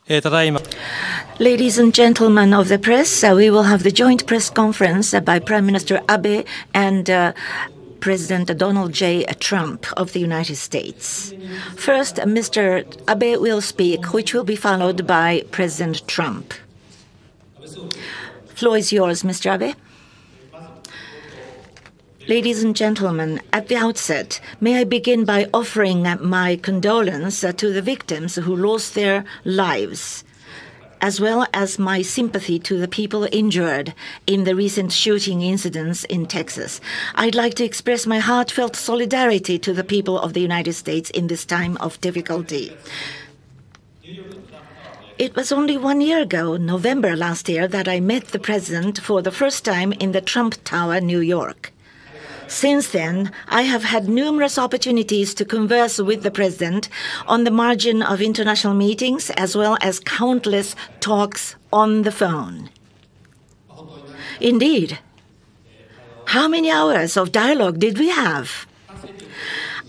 Ladies and gentlemen of the press, we will have the joint press conference by Prime Minister Abe and President Donald J. Trump of the United States. First, Mr. Abe will speak, which will be followed by President Trump. Floor is yours, Mr. Abe. Ladies and gentlemen, at the outset, may I begin by offering my condolence to the victims who lost their lives, as well as my sympathy to the people injured in the recent shooting incidents in Texas. I'd like to express my heartfelt solidarity to the people of the United States in this time of difficulty. It was only 1 year ago, November last year, that I met the president for the first time in the Trump Tower, New York. Since then, I have had numerous opportunities to converse with the president on the margin of international meetings, as well as countless talks on the phone. Indeed, how many hours of dialogue did we have?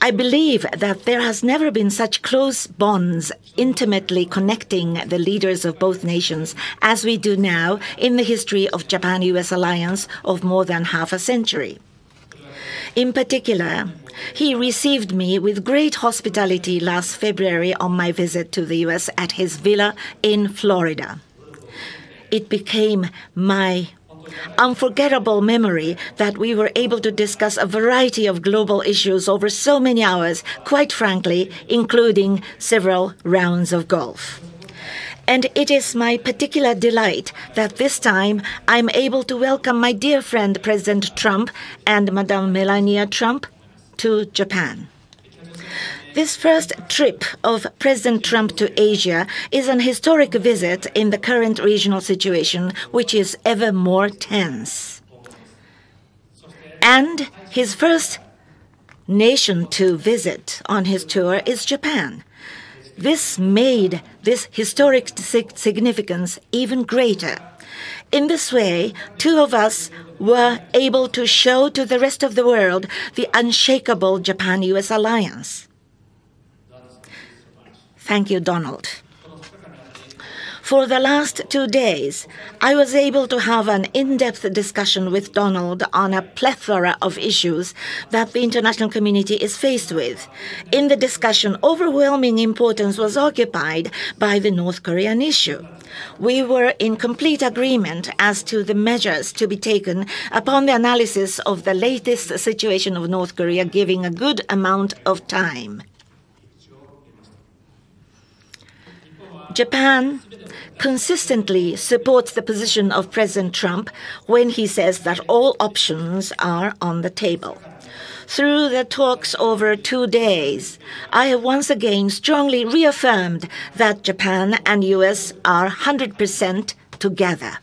I believe that there has never been such close bonds intimately connecting the leaders of both nations as we do now in the history of Japan-US alliance of more than half a century. In particular, he received me with great hospitality last February on my visit to the U.S. at his villa in Florida. It became my unforgettable memory that we were able to discuss a variety of global issues over so many hours, quite frankly, including several rounds of golf. And it is my particular delight that this time I'm able to welcome my dear friend President Trump and Madame Melania Trump to Japan. This first trip of President Trump to Asia is an historic visit in the current regional situation, which is ever more tense. And his first nation to visit on his tour is Japan. This made this historic significance even greater. In this way, two of us were able to show to the rest of the world the unshakable Japan-US alliance. Thank you, Donald. For the last 2 days, I was able to have an in-depth discussion with Donald on a plethora of issues that the international community is faced with. In the discussion, overwhelming importance was occupied by the North Korean issue. We were in complete agreement as to the measures to be taken upon the analysis of the latest situation of North Korea, giving a good amount of time. Japan consistently supports the position of President Trump when he says that all options are on the table. Through the talks over 2 days, I have once again strongly reaffirmed that Japan and US are 100% together.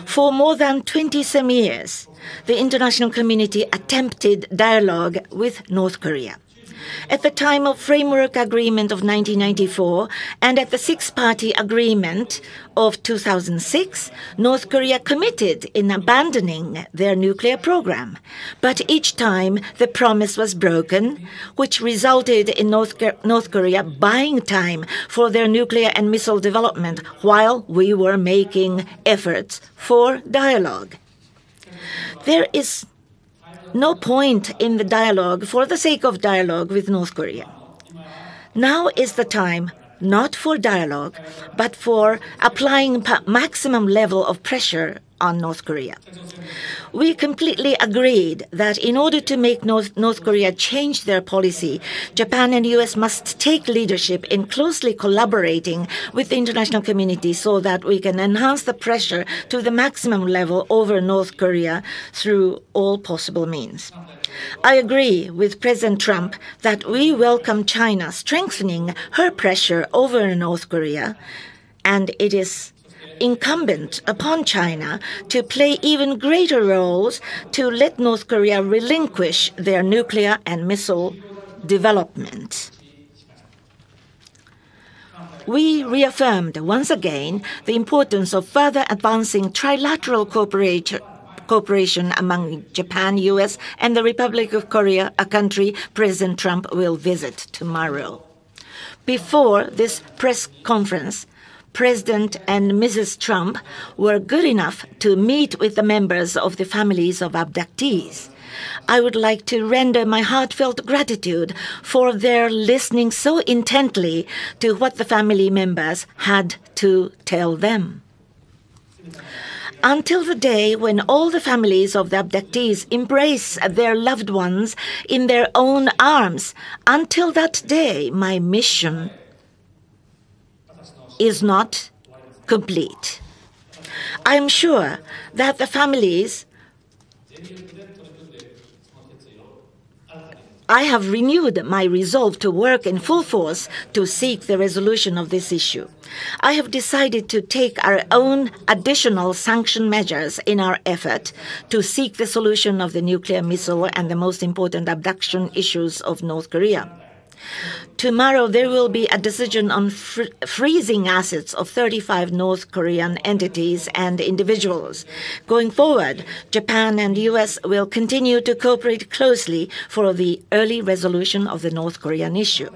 For more than 20-some years, the international community attempted dialogue with North Korea. At the time of Framework Agreement of 1994 and at the Six-Party Agreement of 2006, North Korea committed in abandoning their nuclear program. But each time the promise was broken, which resulted in North Korea buying time for their nuclear and missile development while we were making efforts for dialogue. There is no point in the dialogue for the sake of dialogue with North Korea. Now is the time not for dialogue, but for applying maximum level of pressure on North Korea. We completely agreed that in order to make North Korea change their policy, Japan and US must take leadership in closely collaborating with the international community so that we can enhance the pressure to the maximum level over North Korea through all possible means. I agree with President Trump that we welcome China strengthening her pressure over North Korea, and it is incumbent upon China to play even greater roles to let North Korea relinquish their nuclear and missile development. We reaffirmed once again the importance of further advancing trilateral cooperation among Japan, US, and the Republic of Korea, a country President Trump will visit tomorrow. Before this press conference, President and Mrs. Trump were good enough to meet with the members of the families of abductees. I would like to render my heartfelt gratitude for their listening so intently to what the family members had to tell them. Until the day when all the families of the abductees embrace their loved ones in their own arms, until that day, my mission is not complete. I am sure that the families I have renewed my resolve to work in full force to seek the resolution of this issue. I have decided to take our own additional sanction measures in our effort to seek the solution of the nuclear missile and the most important abduction issues of North Korea. Tomorrow there will be a decision on freezing assets of 35 North Korean entities and individuals. Going forward, Japan and the U.S. will continue to cooperate closely for the early resolution of the North Korean issue.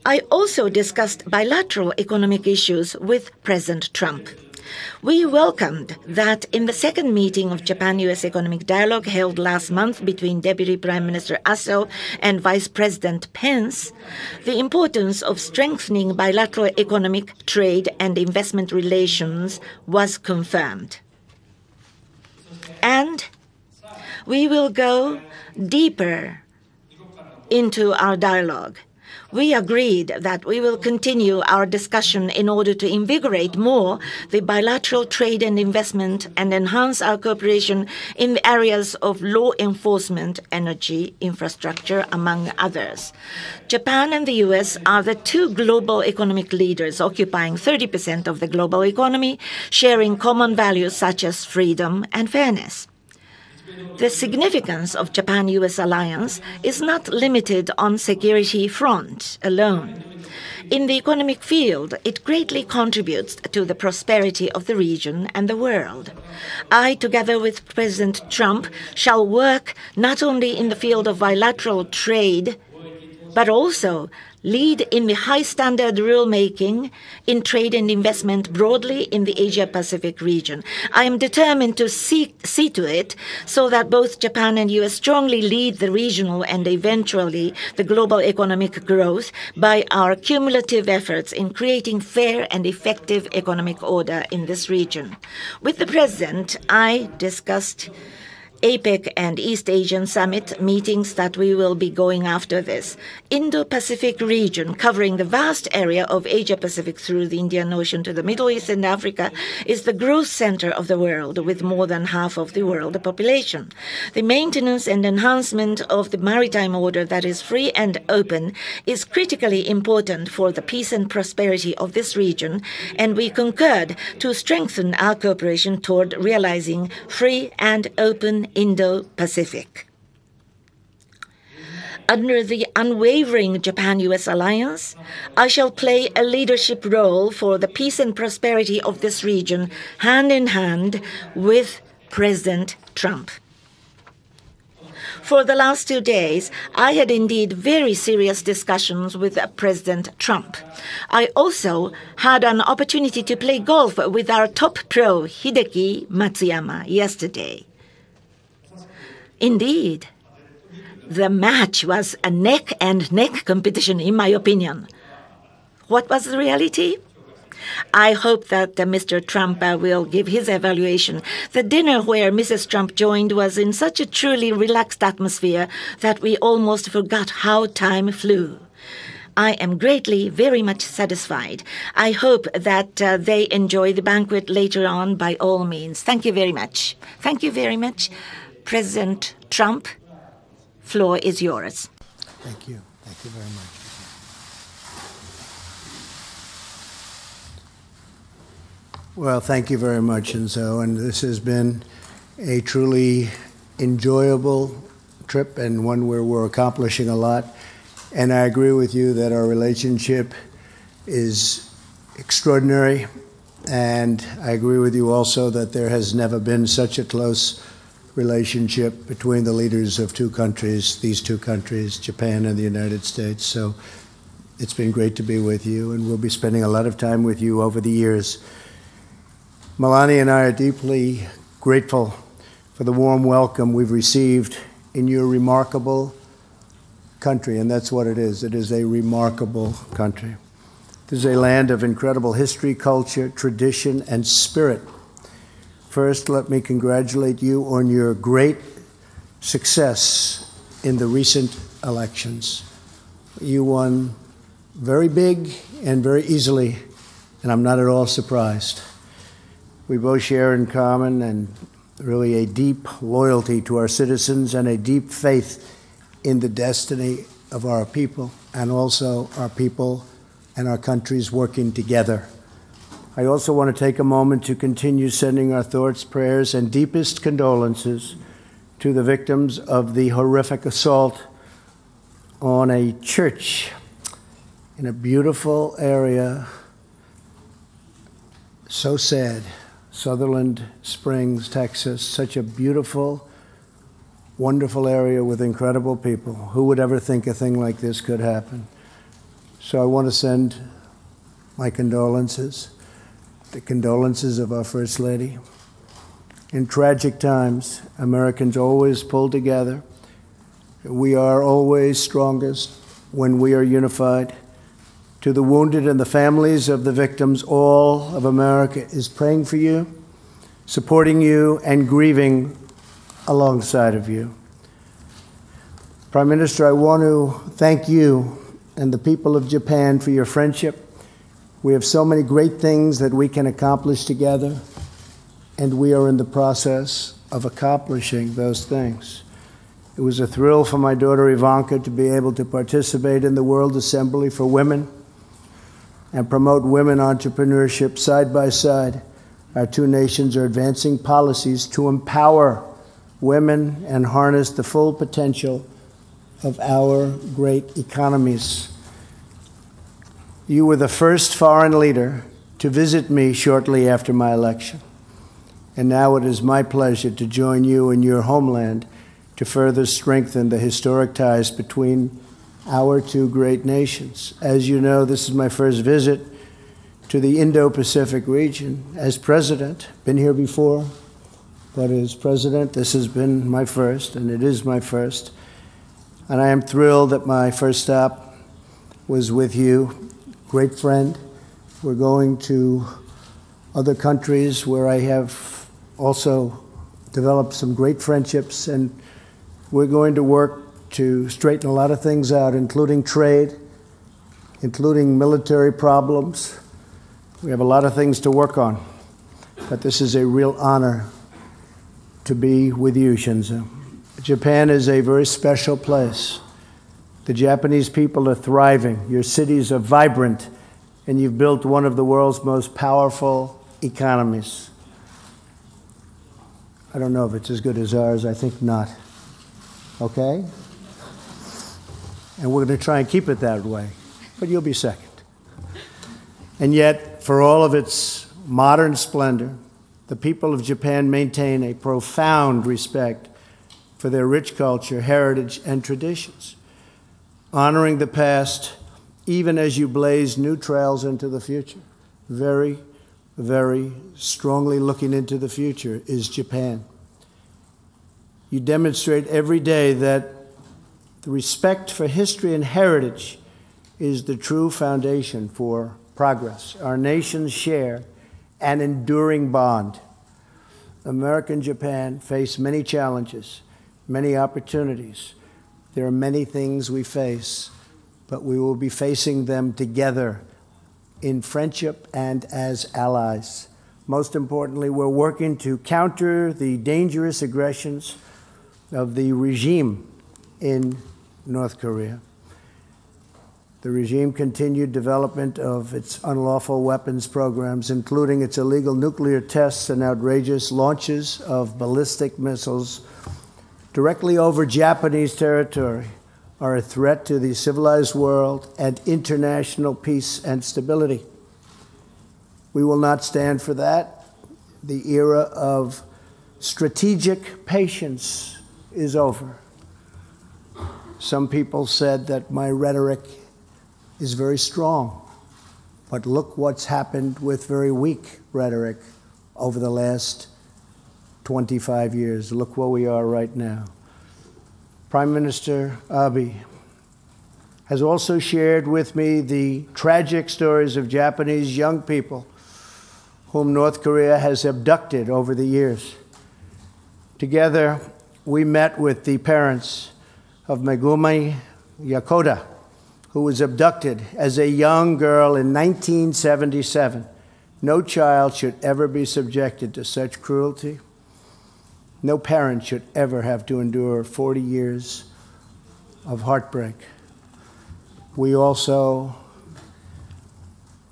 I also discussed bilateral economic issues with President Trump. We welcomed that in the second meeting of Japan-U.S. Economic Dialogue held last month between Deputy Prime Minister Aso and Vice President Pence, the importance of strengthening bilateral economic, trade, and investment relations was confirmed. And we will go deeper into our dialogue. We agreed that we will continue our discussion in order to invigorate more the bilateral trade and investment and enhance our cooperation in the areas of law enforcement, energy, infrastructure, among others. Japan and the U.S. are the two global economic leaders occupying 30% of the global economy, sharing common values such as freedom and fairness. The significance of Japan-U.S. alliance is not limited on security front alone. In the economic field, it greatly contributes to the prosperity of the region and the world. I, together with President Trump, shall work not only in the field of bilateral trade, but also lead in the high-standard rulemaking in trade and investment broadly in the Asia-Pacific region. I am determined to see to it so that both Japan and U.S. strongly lead the regional and eventually the global economic growth by our cumulative efforts in creating fair and effective economic order in this region. With the President, I discussed APEC and East Asian Summit meetings that we will be going after this. Indo-Pacific region, covering the vast area of Asia-Pacific through the Indian Ocean to the Middle East and Africa, is the growth center of the world with more than half of the world population. The maintenance and enhancement of the maritime order that is free and open is critically important for the peace and prosperity of this region, and we concurred to strengthen our cooperation toward realizing free and open Indo-Pacific. Under the unwavering Japan-U.S. alliance, I shall play a leadership role for the peace and prosperity of this region, hand in hand with President Trump. For the last 2 days, I had indeed very serious discussions with President Trump. I also had an opportunity to play golf with our top pro, Hideki Matsuyama, yesterday. Indeed, the match was a neck-and-neck competition, in my opinion. What was the reality? I hope that Mr. Trump will give his evaluation. The dinner where Mrs. Trump joined was in such a truly relaxed atmosphere that we almost forgot how time flew. I am greatly, very much satisfied. I hope that they enjoy the banquet later on by all means. Thank you very much. Thank you very much. President Trump, floor is yours. Thank you. Thank you very much. Well, thank you very much, Shinzo. And this has been a truly enjoyable trip and one where we're accomplishing a lot. And I agree with you that our relationship is extraordinary. And I agree with you also that there has never been such a close relationship between the leaders of two countries, these two countries, Japan and the United States. So It's been great to be with you, and we'll be spending a lot of time with you over the years. Melania and I are deeply grateful for the warm welcome we've received in your remarkable country, and that's what it is. It is a remarkable country. This is a land of incredible history, culture, tradition, and spirit. First, let me congratulate you on your great success in the recent elections. You won very big and very easily, and I'm not at all surprised. We both share in common and really a deep loyalty to our citizens and a deep faith in the destiny of our people, and also our people and our countries working together. I also want to take a moment to continue sending our thoughts, prayers, and deepest condolences to the victims of the horrific assault on a church in a beautiful area. So sad. Sutherland Springs, Texas, such a beautiful, wonderful area with incredible people. Who would ever think a thing like this could happen? So I want to send my condolences, the condolences of our First Lady. In tragic times, Americans always pull together. We are always strongest when we are unified. To the wounded and the families of the victims, all of America is praying for you, supporting you, and grieving alongside of you. Prime Minister, I want to thank you and the people of Japan for your friendship. We have so many great things that we can accomplish together, and we are in the process of accomplishing those things. It was a thrill for my daughter Ivanka to be able to participate in the World Assembly for Women and promote women entrepreneurship side by side. Our two nations are advancing policies to empower women and harness the full potential of our great economies. You were the first foreign leader to visit me shortly after my election, and now it is my pleasure to join you in your homeland to further strengthen the historic ties between our two great nations. As you know, this is my first visit to the Indo-Pacific region as president. Been here before, but as president, this has been my first, and it is my first. And I am thrilled that my first stop was with you, great friend. We're going to other countries where I have also developed some great friendships, and we're going to work to straighten a lot of things out, including trade, including military problems. We have a lot of things to work on, but this is a real honor to be with you, Shinzo. Japan is a very special place. The Japanese people are thriving. Your cities are vibrant, and you've built one of the world's most powerful economies. I don't know if it's as good as ours. I think not. Okay? And we're going to try and keep it that way, but you'll be second. And yet, for all of its modern splendor, the people of Japan maintain a profound respect for their rich culture, heritage, and traditions, honoring the past even as you blaze new trails into the future. Very, very strongly looking into the future is Japan. You demonstrate every day that the respect for history and heritage is the true foundation for progress. Our nations share an enduring bond. America and Japan face many challenges, many opportunities. There are many things we face, but we will be facing them together in friendship and as allies. Most importantly, we're working to counter the dangerous aggressions of the regime in North Korea. The regime continued development of its unlawful weapons programs, including its illegal nuclear tests and outrageous launches of ballistic missiles directly over Japanese territory, are a threat to the civilized world and international peace and stability. We will not stand for that. The era of strategic patience is over. Some people said that my rhetoric is very strong. But look what's happened with very weak rhetoric over the last 25 years. Look where we are right now. Prime Minister Abe has also shared with me the tragic stories of Japanese young people whom North Korea has abducted over the years. Together, we met with the parents of Megumi Yakoda, who was abducted as a young girl in 1977. No child should ever be subjected to such cruelty. No parent should ever have to endure 40 years of heartbreak. We also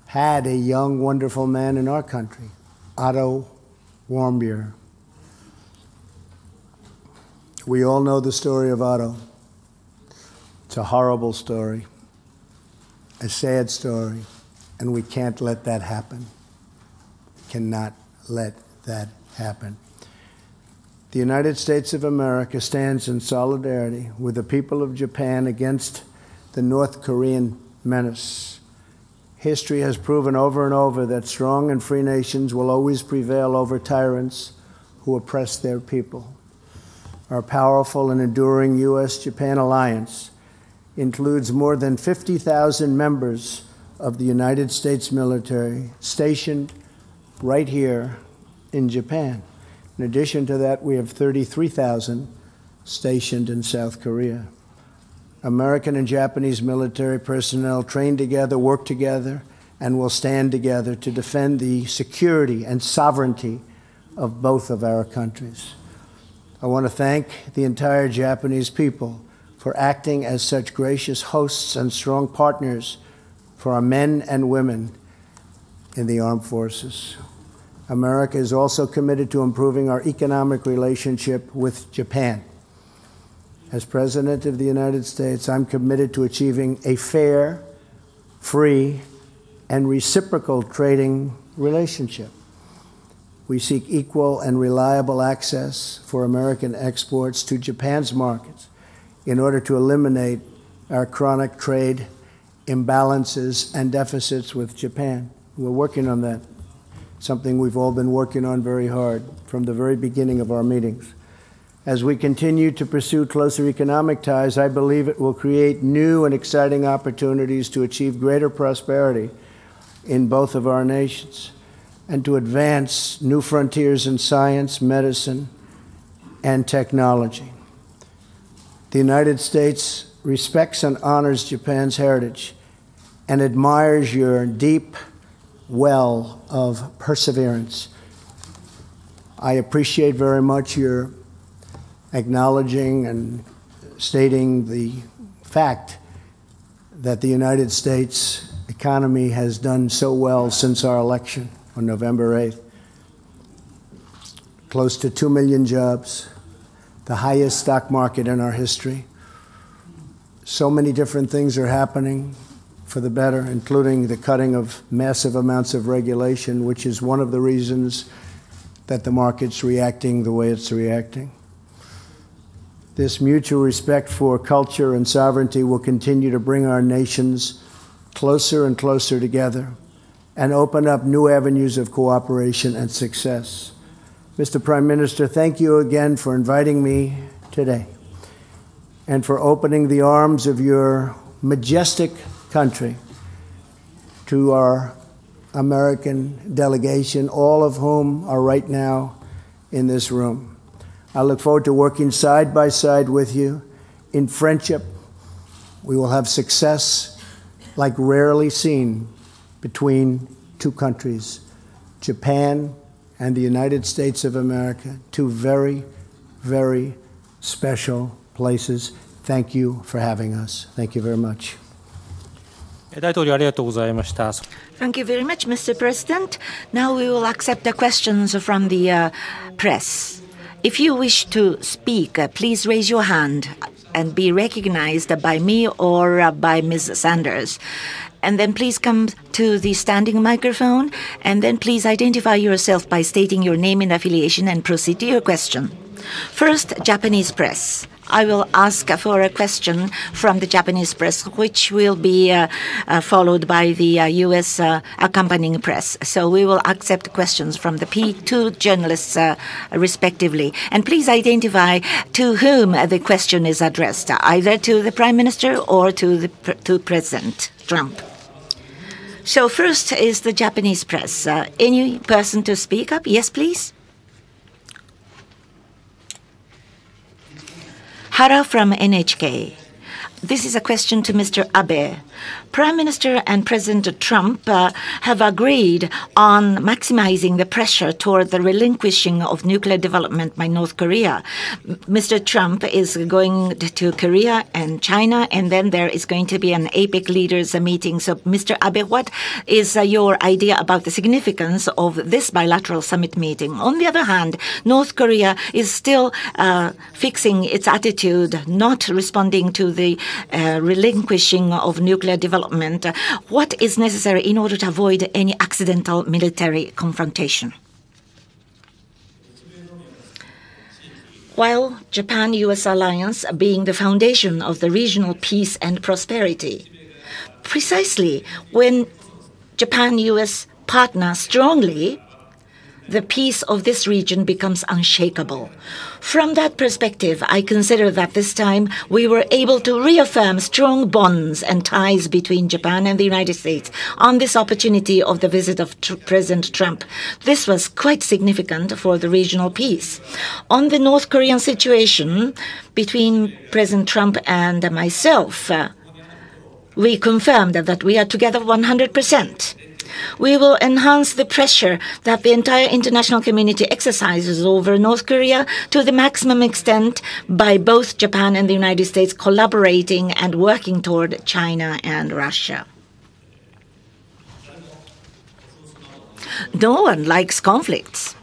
had a young, wonderful man in our country, Otto Warmbier. We all know the story of Otto. It's a horrible story, a sad story, and we can't let that happen. Cannot let that happen. The United States of America stands in solidarity with the people of Japan against the North Korean menace. History has proven over and over that strong and free nations will always prevail over tyrants who oppress their people. Our powerful and enduring U.S.-Japan alliance includes more than 50,000 members of the United States military stationed right here in Japan. In addition to that, we have 33,000 stationed in South Korea. American and Japanese military personnel train together, work together, and will stand together to defend the security and sovereignty of both of our countries. I want to thank the entire Japanese people for acting as such gracious hosts and strong partners for our men and women in the armed forces. America is also committed to improving our economic relationship with Japan. As President of the United States, I'm committed to achieving a fair, free, and reciprocal trading relationship. We seek equal and reliable access for American exports to Japan's markets in order to eliminate our chronic trade imbalances and deficits with Japan. We're working on that, something we've all been working on very hard from the very beginning of our meetings. As we continue to pursue closer economic ties, I believe it will create new and exciting opportunities to achieve greater prosperity in both of our nations and to advance new frontiers in science, medicine, and technology. The United States respects and honors Japan's heritage and admires your deep well of perseverance. I appreciate very much your acknowledging and stating the fact that the United States economy has done so well since our election on November 8th. Close to 2 million jobs, the highest stock market in our history. So many different things are happening for the better, including the cutting of massive amounts of regulation, which is one of the reasons that the market's reacting the way it's reacting. This mutual respect for culture and sovereignty will continue to bring our nations closer and closer together and open up new avenues of cooperation and success. Mr. Prime Minister, thank you again for inviting me today and for opening the arms of your majestic country to our American delegation, all of whom are right now in this room. I look forward to working side by side with you in friendship. We will have success like rarely seen between two countries, Japan and the United States of America, two very, very special places. Thank you for having us. Thank you very much. 大統領ありがとうございました。 Thank you very much, Mr. President. Now we will accept the questions from the press. If you wish to speak, please raise your hand and be recognized by me or by Ms. Sanders. And then please come to the standing microphone, and then please identify yourself by stating your name and affiliation and proceed to your question. First, Japanese press. I will ask for a question from the Japanese press, which will be followed by the U.S. Accompanying press. So we will accept questions from the two journalists respectively. And please identify to whom the question is addressed, either to the Prime Minister or to President Trump. So first is the Japanese press. Any person to speak up? Yes, please. Hara from NHK. This is a question to Mr. Abe. Prime Minister and President Trump have agreed on maximizing the pressure toward the relinquishing of nuclear development by North Korea. Mr. Trump is going to Korea and China, and then there is going to be an APEC leaders meeting. So, Mr. Abe, what is your idea about the significance of this bilateral summit meeting? On the other hand, North Korea is still fixing its attitude, not responding to the relinquishing of nuclear development. What is necessary in order to avoid any accidental military confrontation? While Japan-U.S. alliance being the foundation of the regional peace and prosperity, precisely when Japan-U.S. partner strongly, the peace of this region becomes unshakable. From that perspective, I consider that this time we were able to reaffirm strong bonds and ties between Japan and the United States on this opportunity of the visit of President Trump. This was quite significant for the regional peace. On the North Korean situation, between President Trump and myself, we confirmed that we are together 100%. We will enhance the pressure that the entire international community exercises over North Korea to the maximum extent by both Japan and the United States collaborating and working toward China and Russia. No one likes conflicts.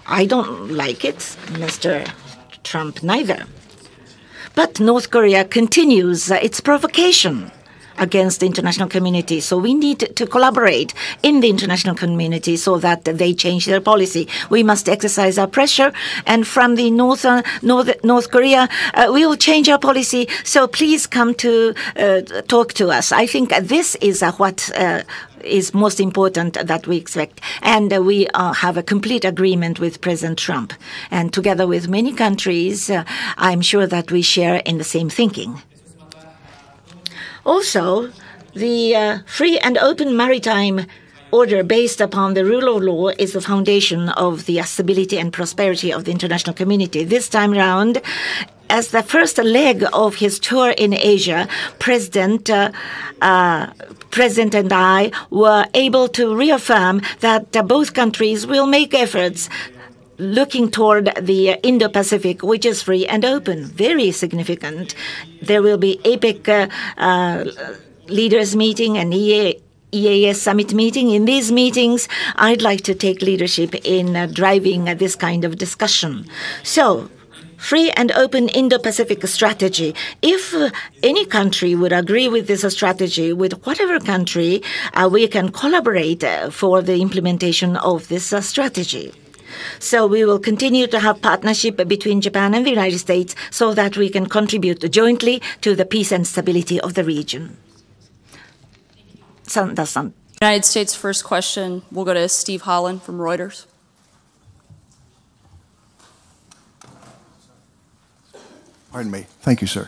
I don't like it, Mr. Trump neither. But North Korea continues its provocation against the international community. So we need to collaborate in the international community so that they change their policy. We must exercise our pressure, and from the North Korea, we will change our policy. So please come to talk to us. I think this is what is most important that we expect. And we have a complete agreement with President Trump. And together with many countries, I'm sure that we share in the same thinking. Also, the free and open maritime order based upon the rule of law is the foundation of the stability and prosperity of the international community. This time round, as the first leg of his tour in Asia, President and I were able to reaffirm that both countries will make efforts looking toward the Indo-Pacific, which is free and open, very significant. There will be APEC leaders meeting and EAS summit meeting. In these meetings, I'd like to take leadership in driving this kind of discussion. So, free and open Indo-Pacific strategy. If any country would agree with this strategy, with whatever country, we can collaborate for the implementation of this strategy. So we will continue to have partnership between Japan and the United States so that we can contribute jointly to the peace and stability of the region. Sanda-san. United States first question will go to Steve Holland from Reuters. Pardon me. Thank you, sir.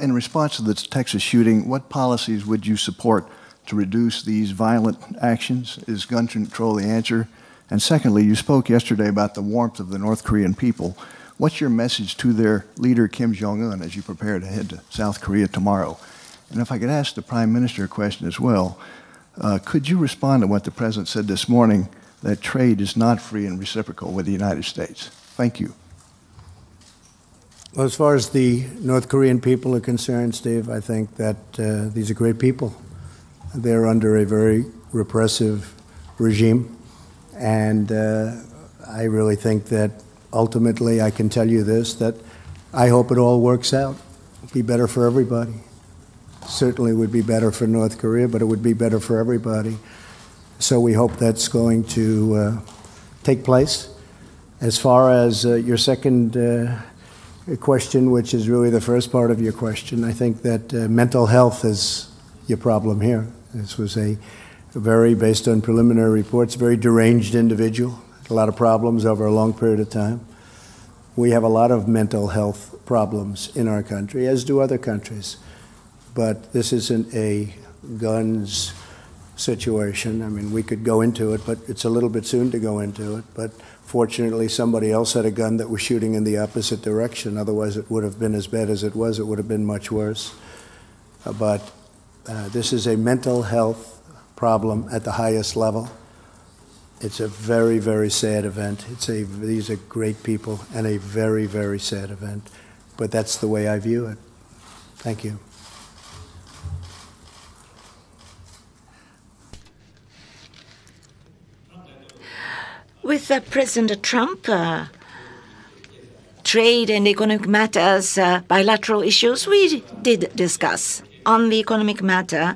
In response to the Texas shooting, what policies would you support to reduce these violent actions? Is gun control the answer? And secondly, you spoke yesterday about the warmth of the North Korean people. What's your message to their leader, Kim Jong-un, as you prepare to head to South Korea tomorrow? And if I could ask the Prime Minister a question as well, could you respond to what the President said this morning, that trade is not free and reciprocal with the United States? Thank you. Well, as far as the North Korean people are concerned, Steve, I think that these are great people. They're under a very repressive regime. And I really think that ultimately I can tell you this, that I hope it all works out. It'd be better for everybody. Certainly would be better for North Korea, but it would be better for everybody. So we hope that's going to take place. As far as your second a question which is really the first part of your question. I think that mental health is your problem here. This was a very, based on preliminary reports, very deranged individual, a lot of problems over a long period of time. We have a lot of mental health problems in our country, as do other countries. But this isn't a guns situation. I mean, we could go into it, but it's a little bit soon to go into it. But fortunately, somebody else had a gun that was shooting in the opposite direction. Otherwise, it would have been as bad as it was. It would have been much worse. But this is a mental health problem at the highest level. It's a very, very sad event. These are great people and a very, very sad event. But that's the way I view it. Thank you. With President Trump, trade and economic matters, bilateral issues, we did discuss. On the economic matter,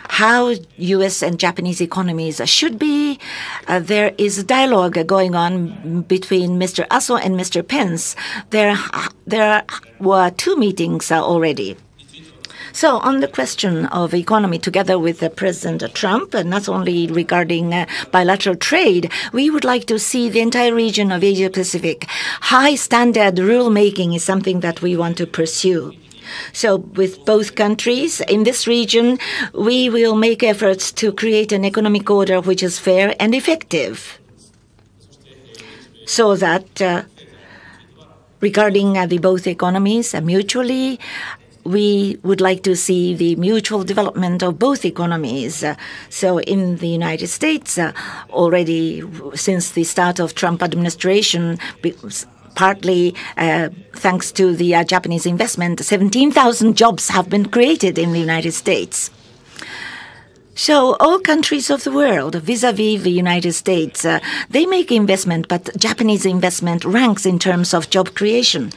how U.S. and Japanese economies should be. There is a dialogue going on between Mr. Aso and Mr. Pence. There were 2 meetings already. So on the question of economy, together with President Trump, and not only regarding bilateral trade, we would like to see the entire region of Asia-Pacific. High standard rule-making is something that we want to pursue. So with both countries in this region, we will make efforts to create an economic order which is fair and effective, so that regarding the both economies mutually, we would like to see the mutual development of both economies. So in the United States, already since the start of Trump administration, partly thanks to the Japanese investment, 17,000 jobs have been created in the United States. So all countries of the world, vis-à-vis the United States, they make investment, but Japanese investment ranks in terms of job creation.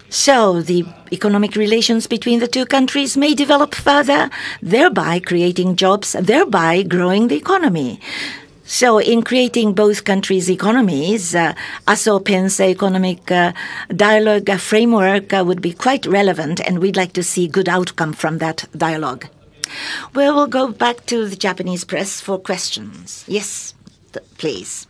So the economic relations between the 2 countries may develop further, thereby creating jobs, thereby growing the economy. So in creating both countries' economies, ASO-Pence economic dialogue framework would be quite relevant, and we'd like to see good outcome from that dialogue. We will go back to the Japanese press for questions. Yes, please.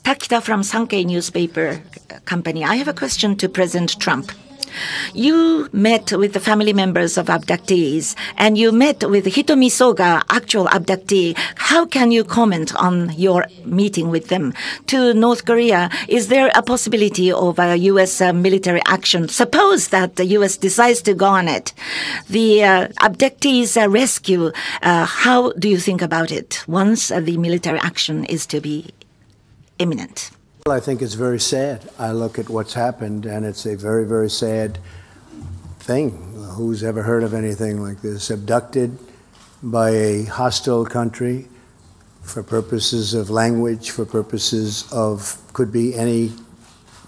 Takita from Sankei newspaper company. I have a question to President Trump. You met with the family members of abductees, and you met with Hitomi Soga, actual abductee. How can you comment on your meeting with them? To North Korea, is there a possibility of a U.S. Military action? Suppose that the U.S. decides to go on it. The abductees rescue, how do you think about it once the military action is to be imminent? Well, I think it's very sad. I look at what's happened, and it's a very, very sad thing. Who's ever heard of anything like this? Abducted by a hostile country for purposes of language, for purposes of, could be any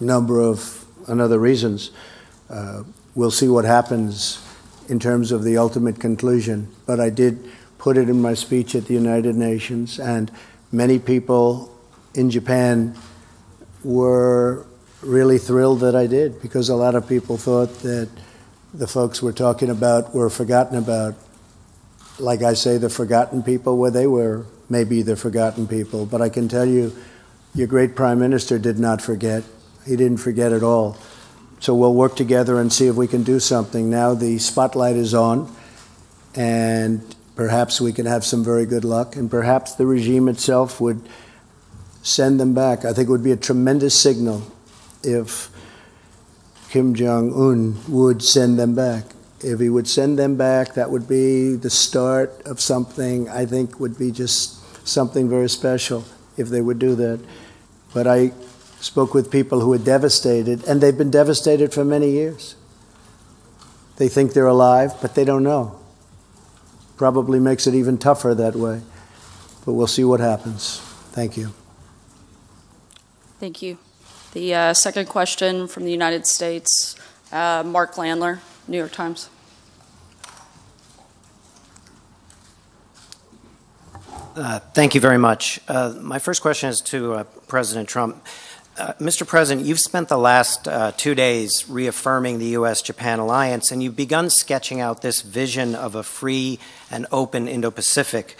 number of other reasons. We'll see what happens in terms of the ultimate conclusion. But I did put it in my speech at the United Nations, and many people in Japan were really thrilled that I did, because a lot of people thought that the folks we're talking about were forgotten about. Like I say, the forgotten people, well, they were maybe the forgotten people. But I can tell you, your great Prime Minister did not forget. He didn't forget at all. So we'll work together and see if we can do something. Now the spotlight is on, and perhaps we can have some very good luck, and perhaps the regime itself would send them back. I think it would be a tremendous signal if Kim Jong-un would send them back. If he would send them back, that would be the start of something I think would be just something very special if they would do that. But I spoke with people who were devastated, and they've been devastated for many years. They think they're alive, but they don't know. Probably makes it even tougher that way. But we'll see what happens. Thank you. Thank you. The second question from the United States, Mark Landler, New York Times. Thank you very much. My first question is to President Trump. Mr. President, you've spent the last 2 days reaffirming the U.S.-Japan alliance, and you've begun sketching out this vision of a free and open Indo-Pacific.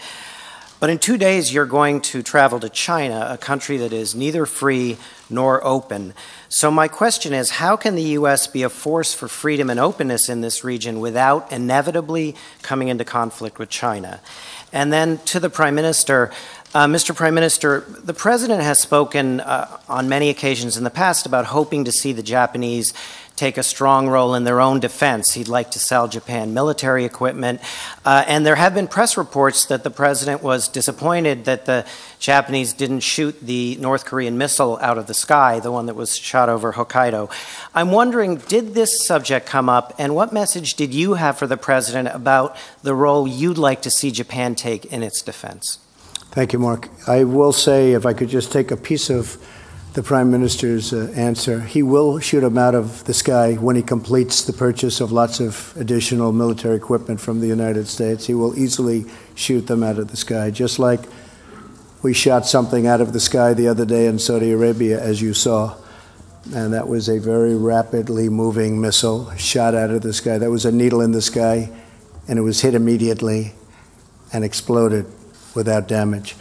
But in 2 days, you're going to travel to China, a country that is neither free nor open. So my question is, how can the U.S. be a force for freedom and openness in this region without inevitably coming into conflict with China? And then to the Prime Minister, Mr. Prime Minister, the President has spoken on many occasions in the past about hoping to see the Japanese take a strong role in their own defense. He'd like to sell Japan military equipment. And there have been press reports that the President was disappointed that the Japanese didn't shoot the North Korean missile out of the sky, the one that was shot over Hokkaido. I'm wondering, did this subject come up, and what message did you have for the President about the role you'd like to see Japan take in its defense? Thank you, Mark. I will say, if I could just take a piece of the Prime Minister's answer, he will shoot them out of the sky when he completes the purchase of lots of additional military equipment from the United States. He will easily shoot them out of the sky, just like we shot something out of the sky the other day in Saudi Arabia, as you saw. And that was a very rapidly moving missile shot out of the sky. That was a needle in the sky, and it was hit immediately and exploded without damage.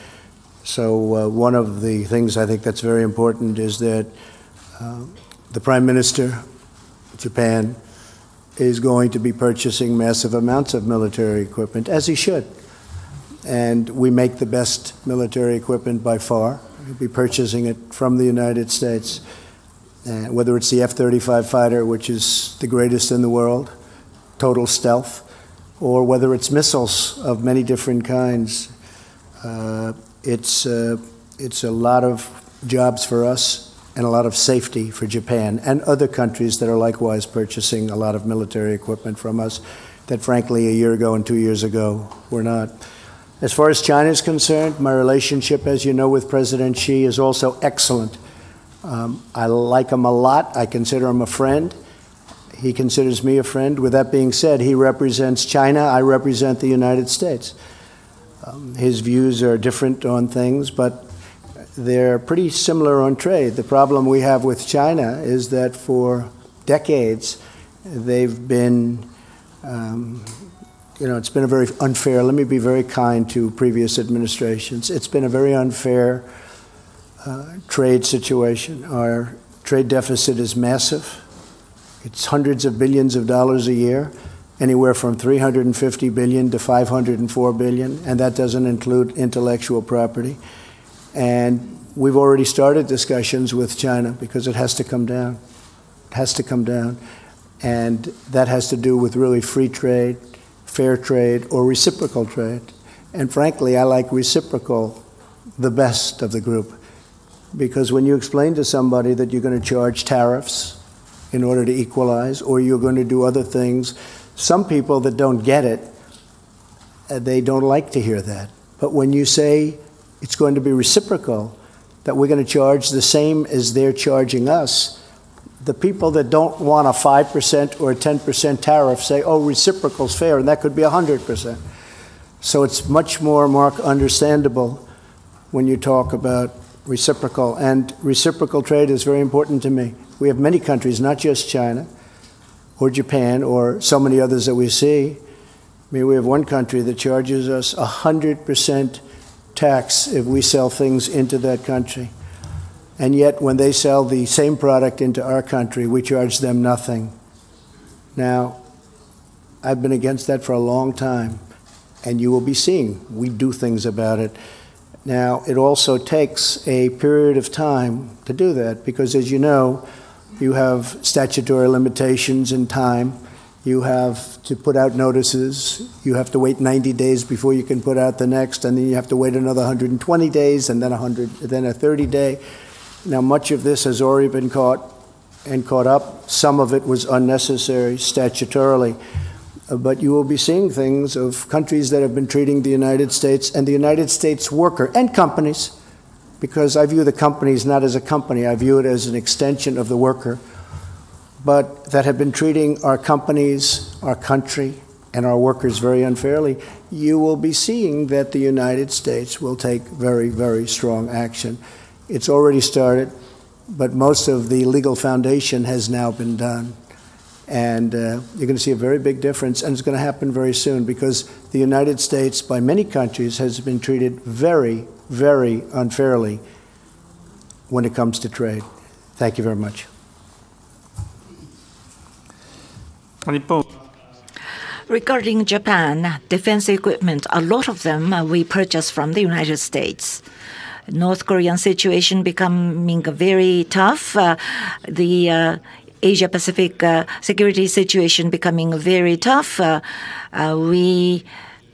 So one of the things I think that's very important is that the Prime Minister of Japan is going to be purchasing massive amounts of military equipment, as he should. And we make the best military equipment by far. He'll be purchasing it from the United States, whether it's the F-35 fighter, which is the greatest in the world, total stealth, or whether it's missiles of many different kinds. It's a lot of jobs for us and a lot of safety for Japan and other countries that are likewise purchasing a lot of military equipment from us that, frankly, a year ago and 2 years ago were not. As far as China is concerned, my relationship, as you know, with President Xi is also excellent. I like him a lot. I consider him a friend. He considers me a friend. With that being said, he represents China. I represent the United States. His views are different on things, but they're pretty similar on trade. The problem we have with China is that for decades, they've been, it's been a very unfair, let me be very kind to previous administrations. It's been a very unfair trade situation. Our trade deficit is massive. It's hundreds of billions of dollars a year. Anywhere from $350 billion to $504 billion, and that doesn't include intellectual property. And we've already started discussions with China because it has to come down. It has to come down. And that has to do with really free trade, fair trade, or reciprocal trade. And frankly, I like reciprocal the best of the group, because when you explain to somebody that you're going to charge tariffs in order to equalize, or you're going to do other things, some people that don't get it, they don't like to hear that. But when you say it's going to be reciprocal, that we're going to charge the same as they're charging us, the people that don't want a 5% or a 10% tariff say, oh, reciprocal's fair, and that could be 100%. So it's much more, Mark, understandable when you talk about reciprocal. And reciprocal trade is very important to me. We have many countries, not just China, or Japan, or so many others that we see. I mean, we have one country that charges us 100% tax if we sell things into that country. And yet, when they sell the same product into our country, we charge them nothing. Now, I've been against that for a long time, and you will be seeing we do things about it. Now, it also takes a period of time to do that, because as you know, you have statutory limitations in time. You have to put out notices. You have to wait 90 days before you can put out the next, and then you have to wait another 120 days, and then a 30-day. Now, much of this has already been caught up. Some of it was unnecessary statutorily. But you will be seeing things of countries that have been treating the United States and the United States worker and companies, because I view the companies not as a company, I view it as an extension of the worker, but that have been treating our companies, our country, and our workers very unfairly. You will be seeing that the United States will take very, very strong action. It's already started, but most of the legal foundation has now been done. And you're going to see a very big difference, and it's going to happen very soon because the United States, by many countries, has been treated very, very unfairly when it comes to trade. Thank you very much. Regarding Japan, defense equipment, a lot of them we purchase from the United States. North Korean situation becoming very tough. The Asia-Pacific security situation becoming very tough. We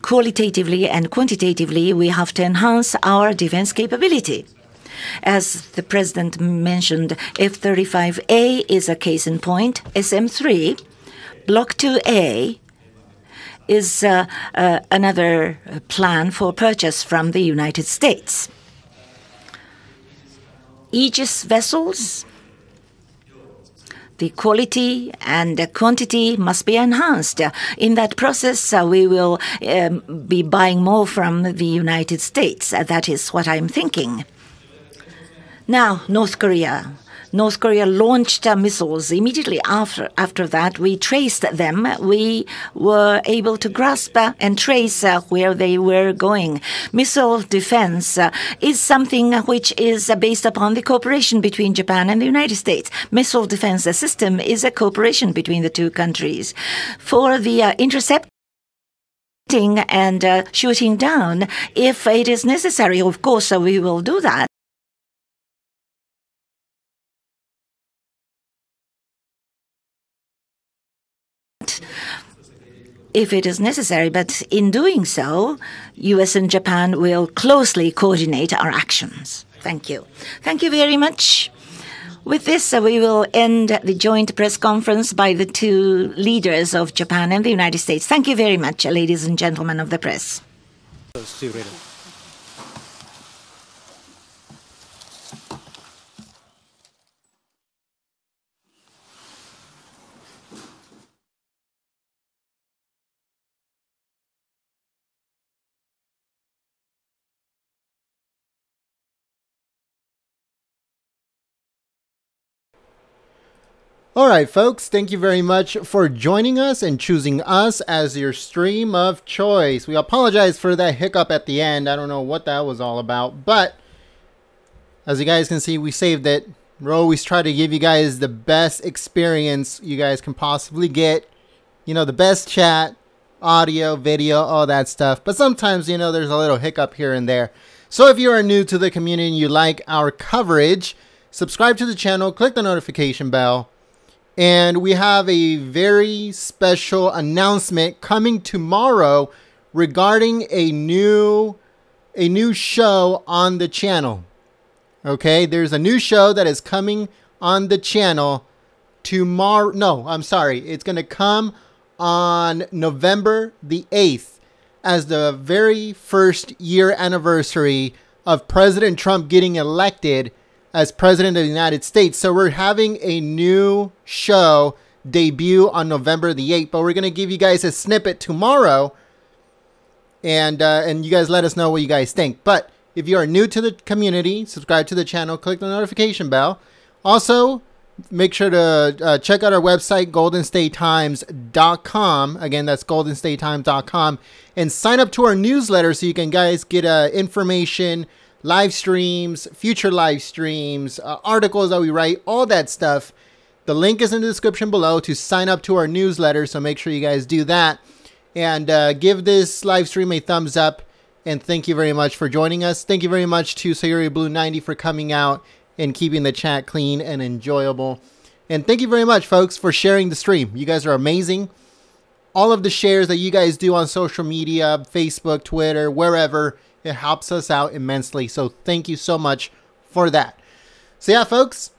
qualitatively and quantitatively, we have to enhance our defense capability. As the President mentioned, F-35A is a case in point. SM-3, Block 2A, is another plan for purchase from the United States. Aegis vessels, the quality and the quantity must be enhanced. In that process, we will be buying more from the United States. That is what I'm thinking. Now, North Korea. North Korea launched missiles immediately after that. We traced them. We were able to grasp and trace where they were going. Missile defense is something which is based upon the cooperation between Japan and the United States. Missile defense system is a cooperation between the two countries. For the intercepting and shooting down, if it is necessary, of course, we will do that. If it is necessary, but in doing so, U.S. and Japan will closely coordinate our actions. Thank you. Thank you very much. With this, we will end the joint press conference by the two leaders of Japan and the United States. Thank you very much, ladies and gentlemen of the press. See you later. All right, folks, thank you very much for joining us and choosing us as your stream of choice. We apologize for that hiccup at the end. I don't know what that was all about, but as you guys can see, we saved it. We always try to give you guys the best experience you guys can possibly get. You know, the best chat, audio, video, all that stuff. But sometimes, you know, there's a little hiccup here and there. So if you are new to the community and you like our coverage, subscribe to the channel, click the notification bell. And we have a very special announcement coming tomorrow regarding a new show on the channel. Okay, there's a new show that is coming on the channel tomorrow. No, I'm sorry. It's going to come on November the 8th as the very first year anniversary of President Trump getting elected as President of the United States. So we're having a new show debut on November the 8th, but we're going to give you guys a snippet tomorrow, and you guys let us know what you guys think. But if you are new to the community, subscribe to the channel, click the notification bell. Also, make sure to check out our website, goldenstatetimes.com. Again, that's goldenstatetimes.com, and sign up to our newsletter so you can guys get information, live streams, future live streams, articles that we write, all that stuff. The link is in the description below to sign up to our newsletter, so make sure you guys do that. And give this live stream a thumbs up, and thank you very much for joining us. Thank you very much to Sayuri Blue 90 for coming out and keeping the chat clean and enjoyable. And thank you very much, folks, for sharing the stream. You guys are amazing. All of the shares that you guys do on social media, Facebook, Twitter, wherever, it helps us out immensely. So thank you so much for that. So yeah, folks,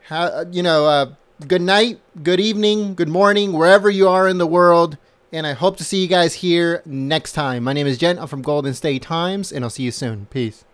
good night, good evening, good morning, wherever you are in the world. And I hope to see you guys here next time. My name is Jen. I'm from Golden State Times, and I'll see you soon. Peace.